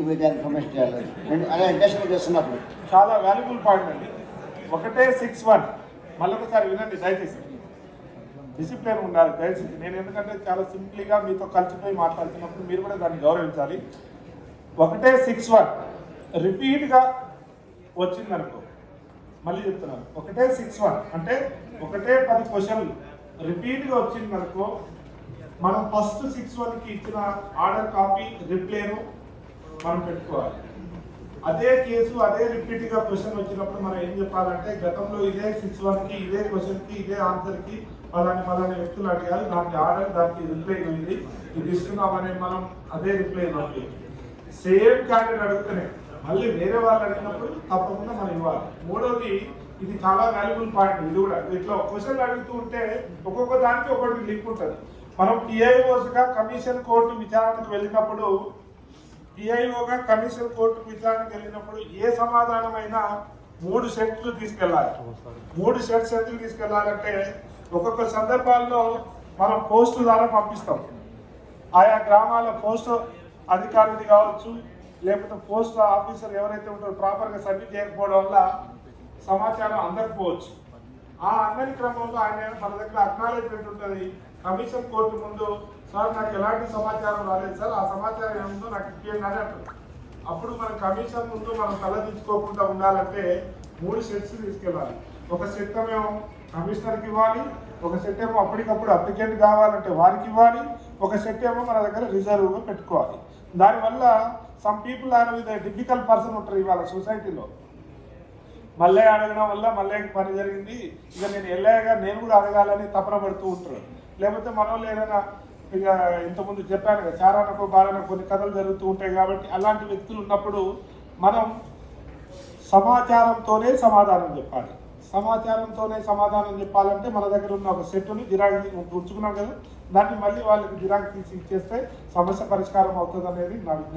మీద ఇన్ఫర్మేషన్ చేయాలి అదే ఇండస్ట్రీ చేస్తున్నప్పుడు. చాలా వాల్యుబుల్ పాయింట్ అండి. 161 మళ్ళొకసారి వినండి దయచేసి. డిసిప్లిన్ ఉండాలి దయచేసి. నేను ఎందుకంటే చాలా సింప్లీగా మీతో కలిసిపోయి మాట్లాడుతున్నప్పుడు మీరు కూడా దాన్ని గౌరవించాలి. 161 రిపీట్గా వచ్చిందనుకో, మళ్ళీ చెప్తున్నాను, 161 అంటే 10 క్వశ్చన్లు రిపీట్గా వచ్చిందనుకో, మనం ఫస్ట్ 61కి ఇచ్చిన ఆర్డర్ కాపీ రిప్లేను మనం పెట్టుకోవాలి. అదే కేసు అదే రిపీట్గా క్వశ్చన్ వచ్చినప్పుడు మనం ఏం చెప్పాలంటే, గతంలో ఇదే 61కి ఇదే క్వశ్చన్కి ఇదే ఆన్సర్కి పలాని వ్యక్తులు అడిగారు, దానికి ఆర్డర్ దానికి రిప్లై ఉంది, ఇది ఇస్తున్నామని మనం అదే రిప్లై ఇవ్వాలి. సేమ్ క్యాండిడేట్ అడుగుతూనే మళ్ళీ వేరే వాళ్ళు అడిగినప్పుడు తప్పకుండా మనం ఇవ్వాలి. మూడోది, ఇది చాలా వాల్యుబుల్ పాయింట్. ఇది కూడా ఇట్లా క్వశ్చన్లు అడుగుతూ ఉంటే ఒక్కొక్క దానికి ఒకటి లింక్ ఉంటుంది. మనం టీఐఓగా కమిషన్ కోర్టు విచారణకు వెళ్ళినప్పుడు ఏ సమాధానమైనా 3 సెట్లు తీసుకెళ్ళాలి. 3 సెట్స్ ఎందుకు తీసుకెళ్ళాలంటే, ఒక్కొక్క సందర్భాల్లో మనం పోస్టు ద్వారా పంపిస్తాం. ఆయా గ్రామాల పోస్ట్ అధికారిది కావచ్చు, లేకపోతే పోస్ట్ ఆఫీసర్ ఎవరైతే ఉంటారో ప్రాపర్గా సబ్మిట్ చేయకపోవడం వల్ల సమాచారం అందకపోవచ్చు. ఆ అందరి క్రమంలో ఆయన మన దగ్గర అక్నాలెడ్జ్మెంట్ ఉంటుంది. కమిషన్ కోర్టు ముందు, సార్ నాకు ఎలాంటి సమాచారం రాలేదు సార్, ఆ సమాచారం ఏముందో నాకు ఇప్పియండి అని అంటారు. అప్పుడు మన కమిషన్ ముందు మనం తలదించుకోకుండా ఉండాలంటే 3 సెట్స్ తీసుకెళ్ళాలి. ఒక సెట్ ఏమో కమిషనర్కి ఇవ్వాలి, ఒక సెట్ ఏమో అప్పటికప్పుడు అప్లికెంట్ కావాలంటే వారికి ఇవ్వాలి, ఒక సెట్ ఏమో మన దగ్గర రిజర్వ్గా పెట్టుకోవాలి. దానివల్ల some people are with difficult person ఉంటారు ఇవాళ సొసైటీలో. మళ్ళీ అడగడం వల్ల మళ్ళీ పని జరిగింది, ఇక నేను వెళ్ళాగా నేను కూడా అడగాలని తపన పడుతూ ఉంటారు. లేకపోతే మనోళ్ళు ఏదైనా, ఇక ఇంతకుముందు చెప్పాను కదా, చారానకో బారానకో కొన్ని కథలు జరుగుతూ ఉంటాయి. కాబట్టి అలాంటి వ్యక్తులు ఉన్నప్పుడు మనం సమాచారంతోనే సమాధానం చెప్పాలి. సమాచారంతోనే సమాధానం చెప్పాలంటే మన దగ్గర ఉన్న ఒక సెట్ని జిరాక్స్ ఉంచుకున్నాం కదా, దాన్ని మళ్ళీ వాళ్ళకి జిరాక్స్ తీసి ఇచ్చేస్తే సమస్య పరిష్కారం అవుతుంది అనేది నా విజ్ఞప్తి.